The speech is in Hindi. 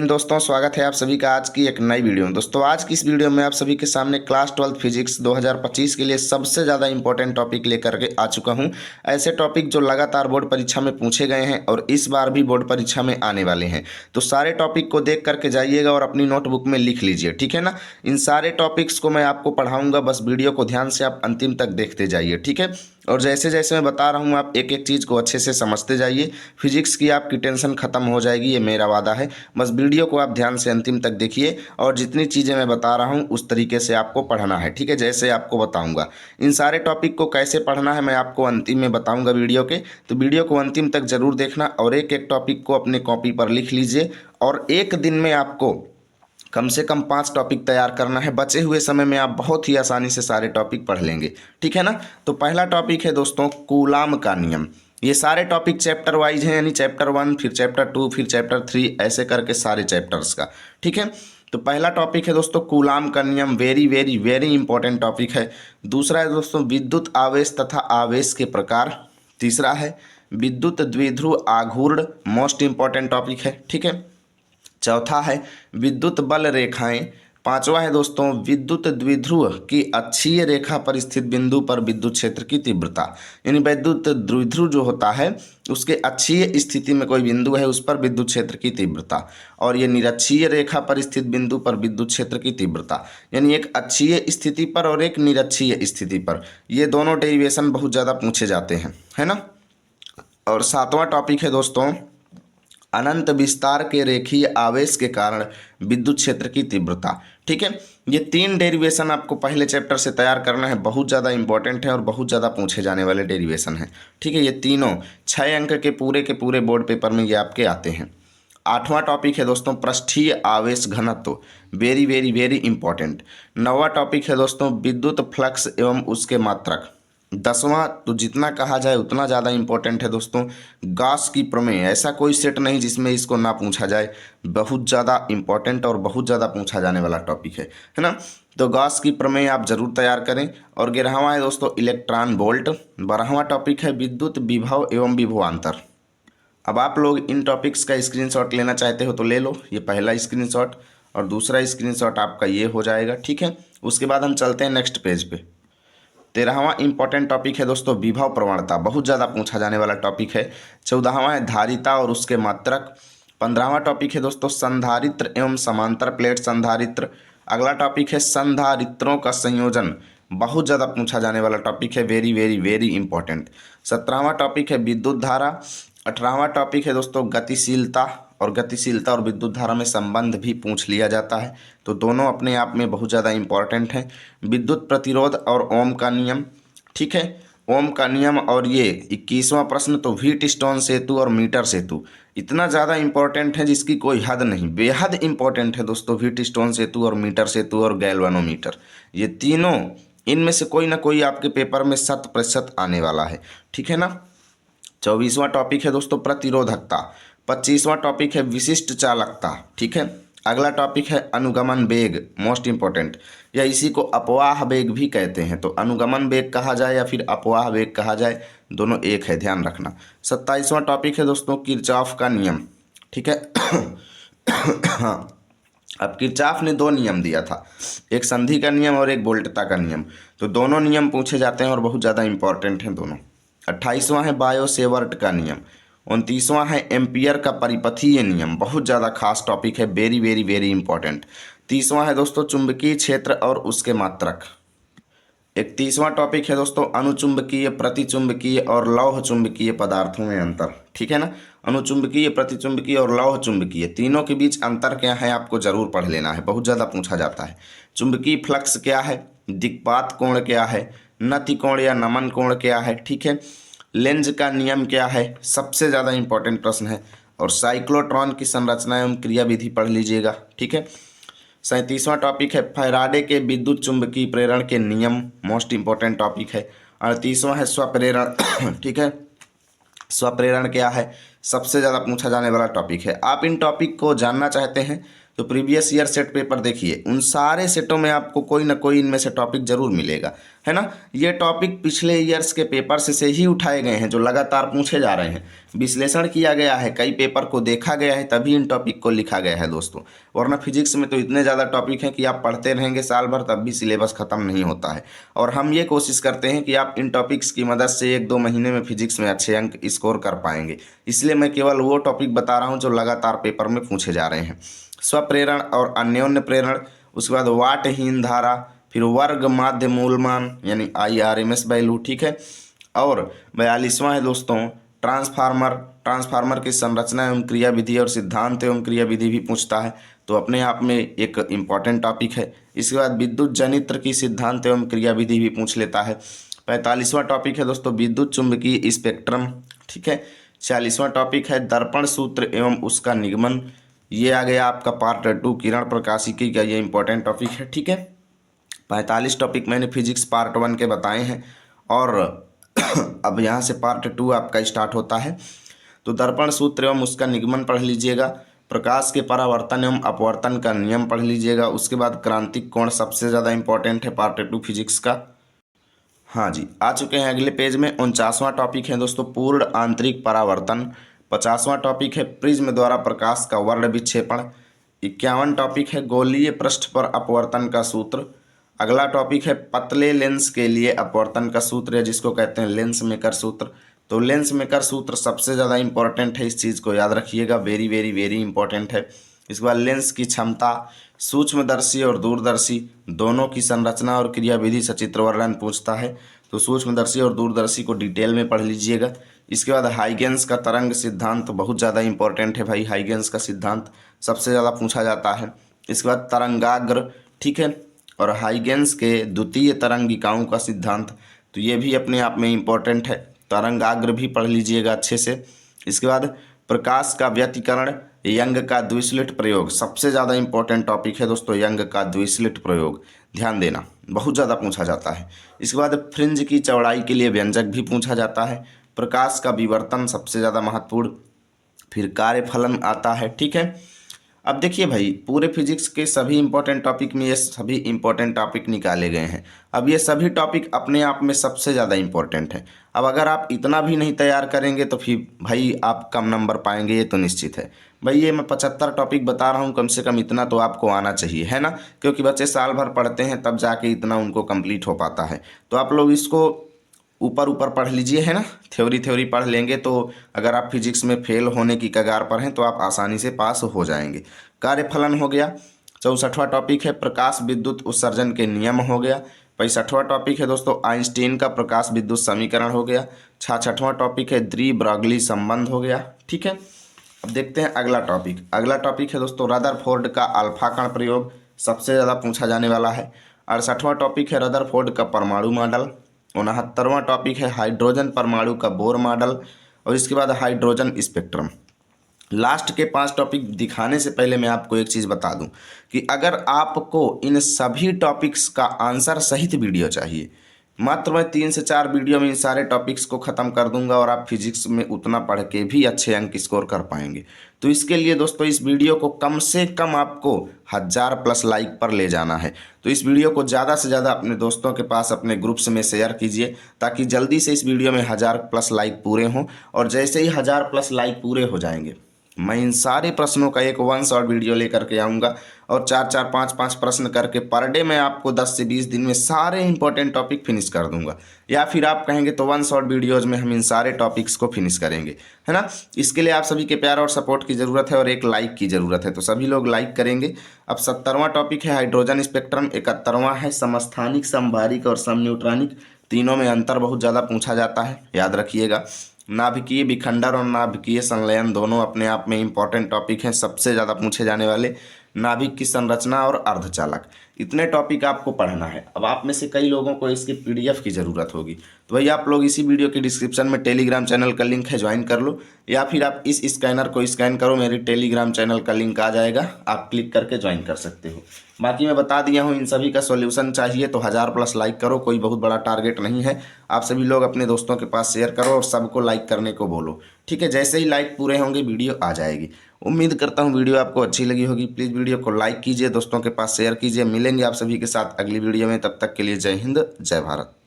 हिंद दोस्तों, स्वागत है आप सभी का आज की एक नई वीडियो में। दोस्तों आज की इस वीडियो में आप सभी के सामने क्लास 12 फिजिक्स 2025 के लिए सबसे ज़्यादा इंपॉर्टेंट टॉपिक लेकर के आ चुका हूं। ऐसे टॉपिक जो लगातार बोर्ड परीक्षा में पूछे गए हैं और इस बार भी बोर्ड परीक्षा में आने वाले हैं। तो सारे टॉपिक को देख करके जाइएगा और अपनी नोटबुक में लिख लीजिए, ठीक है ना। इन सारे टॉपिक्स को मैं आपको पढ़ाऊँगा, बस वीडियो को ध्यान से आप अंतिम तक देखते जाइए, ठीक है। और जैसे जैसे मैं बता रहा हूँ आप एक एक चीज़ को अच्छे से समझते जाइए। फिजिक्स की आपकी टेंशन खत्म हो जाएगी, ये मेरा वादा है। बस वीडियो को आप ध्यान से अंतिम तक देखिए और जितनी चीज़ें मैं बता रहा हूँ उस तरीके से आपको पढ़ना है, ठीक है, जैसे आपको बताऊँगा। इन सारे टॉपिक को कैसे पढ़ना है मैं आपको अंतिम में बताऊँगा वीडियो के। तो वीडियो को अंतिम तक ज़रूर देखना और एक एक टॉपिक को अपने कॉपी पर लिख लीजिए। और एक दिन में आपको कम से कम 5 टॉपिक तैयार करना है। बचे हुए समय में आप बहुत ही आसानी से सारे टॉपिक पढ़ लेंगे, ठीक है ना। तो पहला टॉपिक है दोस्तों कूलाम का नियम। ये सारे टॉपिक चैप्टर वाइज हैं, यानी चैप्टर 1 फिर चैप्टर 2 फिर चैप्टर 3 ऐसे करके सारे चैप्टर्स का, ठीक है। तो पहला टॉपिक है दोस्तों कूलाम का नियम, very very very important topic है। दूसरा है दोस्तों विद्युत आवेश तथा आवेश के प्रकार। तीसरा है विद्युत द्विध्रुव आघूर्ण, मोस्ट इंपॉर्टेंट टॉपिक है, ठीक है। चौथा है विद्युत बल रेखाएं। पांचवा है दोस्तों विद्युत द्विध्रुव की अक्षीय रेखा पर स्थित बिंदु पर विद्युत क्षेत्र की तीव्रता, यानी विद्युत द्विध्रुव जो होता है उसके अक्षीय स्थिति में कोई बिंदु है उस पर विद्युत क्षेत्र की तीव्रता, और ये निरक्षीय रेखा पर स्थित बिंदु पर विद्युत क्षेत्र की तीव्रता, यानी एक अक्षीय स्थिति पर और एक निरक्षीय स्थिति पर। ये दोनों डेरिवेशन बहुत ज़्यादा पूछे जाते हैं, है ना। और सातवां टॉपिक है दोस्तों अनंत विस्तार के रेखीय आवेश के कारण विद्युत क्षेत्र की तीव्रता, ठीक है। ये 3 डेरिवेशन आपको पहले चैप्टर से तैयार करना है, बहुत ज़्यादा इंपॉर्टेंट है और बहुत ज़्यादा पूछे जाने वाले डेरिवेशन है, ठीक है। ये तीनों 6 अंक के पूरे बोर्ड पेपर में ये आपके आते हैं। 8वां टॉपिक है दोस्तों पृष्ठीय आवेश घनत्व, वेरी वेरी वेरी इंपॉर्टेंट। 9वां टॉपिक है दोस्तों विद्युत फ्लक्स एवं उसके मात्रक। 10वां तो जितना कहा जाए उतना ज़्यादा इंपॉर्टेंट है दोस्तों गॉस की प्रमेय। ऐसा कोई सेट नहीं जिसमें इसको ना पूछा जाए, बहुत ज़्यादा इंपॉर्टेंट और बहुत ज़्यादा पूछा जाने वाला टॉपिक है ना। तो गॉस की प्रमेय आप जरूर तैयार करें। और 11वां है दोस्तों इलेक्ट्रॉन वोल्ट। 12वां टॉपिक है विद्युत विभव एवं विभवांतर। अब आप लोग इन टॉपिक्स का स्क्रीनशॉट लेना चाहते हो तो ले लो, ये पहला स्क्रीनशॉट और दूसरा स्क्रीनशॉट आपका ये हो जाएगा, ठीक है। उसके बाद हम चलते हैं नेक्स्ट पेज पे। 13वां इंपॉर्टेंट टॉपिक है दोस्तों विभव प्रवणता, बहुत ज़्यादा पूछा जाने वाला टॉपिक है। 14वां है धारिता और उसके मात्रक। 15वां टॉपिक है दोस्तों संधारित्र एवं समांतर प्लेट संधारित्र। अगला टॉपिक है संधारित्रों का संयोजन, बहुत ज़्यादा पूछा जाने वाला टॉपिक है, वेरी वेरी वेरी इंपॉर्टेंट। 17वां टॉपिक है विद्युत धारा। 18वां टॉपिक है दोस्तों गतिशीलता, और गतिशीलता और विद्युत धारा में संबंध भी पूछ लिया जाता है, तो दोनों अपने आप में बहुत ज़्यादा इंपॉर्टेंट हैं। विद्युत प्रतिरोध और ओम का नियम, ठीक है, ओम का नियम। और ये 21वां प्रश्न तो व्हीटस्टोन सेतु और मीटर सेतु, इतना ज़्यादा इंपॉर्टेंट है जिसकी कोई हद नहीं, बेहद इंपॉर्टेंट है दोस्तों व्हीटस्टोन सेतु और मीटर सेतु और गैल्वेनोमीटर। ये तीनों, इनमें से कोई ना कोई आपके पेपर में 100% आने वाला है, ठीक है ना। 24वां टॉपिक है दोस्तों प्रतिरोधकता। 25वां टॉपिक है विशिष्ट चालकता, ठीक है। अगला टॉपिक है अनुगमन वेग, मोस्ट इंपॉर्टेंट, या इसी को अपवाह वेग भी कहते हैं। तो अनुगमन वेग कहा जाए या फिर अपवाह वेग कहा जाए, दोनों एक है, ध्यान रखना। 27वां टॉपिक है दोस्तों किरचॉफ का नियम, ठीक है। हाँ, अब किरचॉफ ने 2 नियम दिया था, एक संधि का नियम और एक वोल्टता का नियम, तो दोनों नियम पूछे जाते हैं और बहुत ज़्यादा इंपॉर्टेंट हैं दोनों। 28वां है बायो-सेवर्ट का नियम। 29वां है एम्पियर का परिपथीय नियम, बहुत ज़्यादा खास टॉपिक है, वेरी वेरी वेरी इंपॉर्टेंट। 30वां है दोस्तों चुंबकीय क्षेत्र और उसके मात्रक। 31वां टॉपिक है दोस्तों अनुचुंबकीय, प्रतिचुंबकीय और लौह चुंबकीय पदार्थों में अंतर, ठीक है ना। अनुचुंबकीय, प्रतिचुंबकीय और लौह चुंबकीय, तीनों के बीच अंतर क्या है आपको जरूर पढ़ लेना है, बहुत ज़्यादा पूछा जाता है। चुंबकीय फ्लक्स क्या है, दिक्पात कोण क्या है, नति कोण या नमन कोण क्या है, ठीक है। लेंज का नियम क्या है, सबसे ज़्यादा इंपॉर्टेंट प्रश्न है। और साइक्लोट्रॉन की संरचना एवं क्रियाविधि पढ़ लीजिएगा, ठीक है। 37वां टॉपिक है फैराडे के विद्युत चुंबकीय प्रेरण के नियम, मोस्ट इंपॉर्टेंट टॉपिक है। 38वां है स्वप्रेरण, ठीक है। स्वप्रेरण क्या है, सबसे ज़्यादा पूछा जाने वाला टॉपिक है। आप इन टॉपिक को जानना चाहते हैं तो प्रीवियस ईयर सेट पेपर देखिए, उन सारे सेटों में आपको कोई ना कोई इनमें से टॉपिक जरूर मिलेगा, है ना। ये टॉपिक पिछले ईयर्स के पेपर से ही उठाए गए हैं, जो लगातार पूछे जा रहे हैं, विश्लेषण किया गया है, कई पेपर को देखा गया है, तभी इन टॉपिक को लिखा गया है दोस्तों। वरना फिजिक्स में तो इतने ज़्यादा टॉपिक हैं कि आप पढ़ते रहेंगे साल भर तब भी सिलेबस खत्म नहीं होता है। और हम ये कोशिश करते हैं कि आप इन टॉपिक्स की मदद से 1-2 महीने में फिजिक्स में अच्छे अंक स्कोर कर पाएंगे। इसलिए मैं केवल वो टॉपिक बता रहा हूँ जो लगातार पेपर में पूछे जा रहे हैं। स्वप्रेरण और अन्योन्य प्रेरण, उसके बाद वाटहीन धारा, फिर वर्ग माध्य मूलमान यानी IRMS वैल्यू, ठीक है। और 42वां है दोस्तों ट्रांसफार्मर की संरचना एवं क्रिया विधि और सिद्धांत एवं क्रिया विधि भी पूछता है, तो अपने आप में एक इम्पॉर्टेंट टॉपिक है। इसके बाद विद्युत जनित्र की सिद्धांत एवं क्रिया विधि भी पूछ लेता है। 45वां टॉपिक है दोस्तों विद्युत चुंबकीय स्पेक्ट्रम, ठीक है। 46वां टॉपिक है दर्पण सूत्र एवं उसका निगमन, ये आ गया आपका पार्ट 2 किरण प्रकाशिकी का, ये इंपॉर्टेंट टॉपिक है, ठीक है। 45 टॉपिक मैंने फिजिक्स पार्ट 1 के बताए हैं और अब यहाँ से पार्ट 2 आपका स्टार्ट होता है। तो दर्पण सूत्र एवं उसका निगमन पढ़ लीजिएगा, प्रकाश के परावर्तन एवं अपवर्तन का नियम पढ़ लीजिएगा। उसके बाद क्रांतिक कोण सबसे ज़्यादा इंपॉर्टेंट है पार्ट 2 फिजिक्स का। हाँ जी, आ चुके हैं अगले पेज में। 49वां टॉपिक है दोस्तों पूर्ण आंतरिक परावर्तन। 50वां टॉपिक है प्रिज्म द्वारा प्रकाश का वर्ण विक्षेपण। 51 टॉपिक है गोलीय पृष्ठ पर अपवर्तन का सूत्र। अगला टॉपिक है पतले लेंस के लिए अपवर्तन का सूत्र है, जिसको कहते हैं लेंस मेकर सूत्र। तो लेंस मेकर सूत्र सबसे ज़्यादा इंपॉर्टेंट है, इस चीज़ को याद रखिएगा, वेरी वेरी वेरी इंपॉर्टेंट है। इसके बाद लेंस की क्षमता, सूक्ष्मदर्शी और दूरदर्शी दोनों की संरचना और क्रिया विधि सचित्र वर्णन पूछता है, तो सूक्ष्मदर्शी और दूरदर्शी को डिटेल में पढ़ लीजिएगा। इसके बाद हाइगेंस का तरंग सिद्धांत बहुत ज़्यादा इंपॉर्टेंट है भाई, हाइगेंस का सिद्धांत सबसे ज़्यादा पूछा जाता है। इसके बाद तरंगाग्र, ठीक है, और हाइगेंस के द्वितीय तरंगिकाओं का सिद्धांत, तो ये भी अपने आप में इम्पोर्टेंट है, तरंगाग्र भी पढ़ लीजिएगा अच्छे से। इसके बाद प्रकाश का व्यतिकरण, यंग का द्विस्लिट प्रयोग सबसे ज़्यादा इंपॉर्टेंट टॉपिक है दोस्तों, यंग का द्विस्लिट प्रयोग ध्यान देना, बहुत ज़्यादा पूछा जाता है। इसके बाद फ्रिंज की चौड़ाई के लिए व्यंजक भी पूछा जाता है। प्रकाश का विवर्तन सबसे ज़्यादा महत्वपूर्ण, फिर कार्यफलन आता है, ठीक है। अब देखिए भाई, पूरे फिजिक्स के सभी इंपॉर्टेंट टॉपिक में ये सभी इंपॉर्टेंट टॉपिक निकाले गए हैं। अब ये सभी टॉपिक अपने आप में सबसे ज़्यादा इंपॉर्टेंट है। अब अगर आप इतना भी नहीं तैयार करेंगे तो फिर भाई आप कम नंबर पाएंगे, ये तो निश्चित है भाई। ये मैं 75 टॉपिक बता रहा हूँ, कम से कम इतना तो आपको आना चाहिए, है ना, क्योंकि बच्चे साल भर पढ़ते हैं तब जाके इतना उनको कंप्लीट हो पाता है। तो आप लोग इसको ऊपर पढ़ लीजिए, है ना, थ्योरी पढ़ लेंगे तो अगर आप फिजिक्स में फेल होने की कगार पर हैं तो आप आसानी से पास हो जाएंगे। कार्यफलन हो गया। 64वां टॉपिक है प्रकाश विद्युत उत्सर्जन के नियम हो गया। 65वां टॉपिक है दोस्तों आइंस्टीन का प्रकाश विद्युत समीकरण हो गया। 66वां टॉपिक है द्वि ब्रॉगली संबंध हो गया, ठीक है। अब देखते हैं अगला टॉपिक। अगला टॉपिक है दोस्तों रदरफोर्ड का अल्फा कण प्रयोग, सबसे ज़्यादा पूछा जाने वाला है। 68वां टॉपिक है रदरफोर्ड का परमाणु मॉडल। 69वां टॉपिक है हाइड्रोजन परमाणु का बोर मॉडल, और इसके बाद हाइड्रोजन स्पेक्ट्रम। लास्ट के 5 टॉपिक दिखाने से पहले मैं आपको एक चीज़ बता दूं कि अगर आपको इन सभी टॉपिक्स का आंसर सहित वीडियो चाहिए, मात्र मैं 3 से 4 वीडियो में इन सारे टॉपिक्स को ख़त्म कर दूंगा और आप फिजिक्स में उतना पढ़ के भी अच्छे अंक स्कोर कर पाएंगे। तो इसके लिए दोस्तों इस वीडियो को कम से कम आपको 1000+ लाइक पर ले जाना है। तो इस वीडियो को ज़्यादा से ज़्यादा अपने दोस्तों के पास अपने ग्रुप्स में शेयर कीजिए, ताकि जल्दी से इस वीडियो में 1000+ लाइक पूरे हों। और जैसे ही 1000+ लाइक पूरे हो जाएंगे, मैं इन सारे प्रश्नों का एक 1 शॉट वीडियो लेकर के आऊँगा और 4-4, 5-5 प्रश्न करके पर डे मैं आपको 10 से 20 दिन में सारे इंपॉर्टेंट टॉपिक फिनिश कर दूंगा। या फिर आप कहेंगे तो 1 शॉट वीडियोज़ में हम इन सारे टॉपिक्स को फिनिश करेंगे, है ना। इसके लिए आप सभी के प्यार और सपोर्ट की ज़रूरत है और एक लाइक की ज़रूरत है, तो सभी लोग लाइक करेंगे। अब 70वां टॉपिक है हाइड्रोजन स्पेक्ट्रम। 71वां है समस्थानिक, समभारिक और समन्यूट्रॉनिक। तीनों में अंतर बहुत ज़्यादा पूछा जाता है, याद रखिएगा। नाभिकीय विखंडन और नाभिकीय संलयन दोनों अपने आप में इंपॉर्टेंट टॉपिक हैं, सबसे ज़्यादा पूछे जाने वाले। नाभिक की संरचना और अर्धचालक, इतने टॉपिक आपको पढ़ना है। अब आप में से कई लोगों को इसकी PDF की ज़रूरत होगी, तो भाई आप लोग इसी वीडियो के डिस्क्रिप्शन में टेलीग्राम चैनल का लिंक है, ज्वाइन कर लो, या फिर आप इस स्कैनर को स्कैन करो, मेरे टेलीग्राम चैनल का लिंक आ जाएगा, आप क्लिक करके ज्वाइन कर सकते हो। बाकी मैं बता दिया हूँ, इन सभी का सॉल्यूशन चाहिए तो 1000+ लाइक करो, कोई बहुत बड़ा टारगेट नहीं है। आप सभी लोग अपने दोस्तों के पास शेयर करो और सबको लाइक करने को बोलो, ठीक है। जैसे ही लाइक पूरे होंगे वीडियो आ जाएगी। उम्मीद करता हूँ वीडियो आपको अच्छी लगी होगी। प्लीज़ वीडियो को लाइक कीजिए, दोस्तों के पास शेयर कीजिए। मिलेंगे आप सभी के साथ अगली वीडियो में, तब तक के लिए जय हिंद, जय भारत।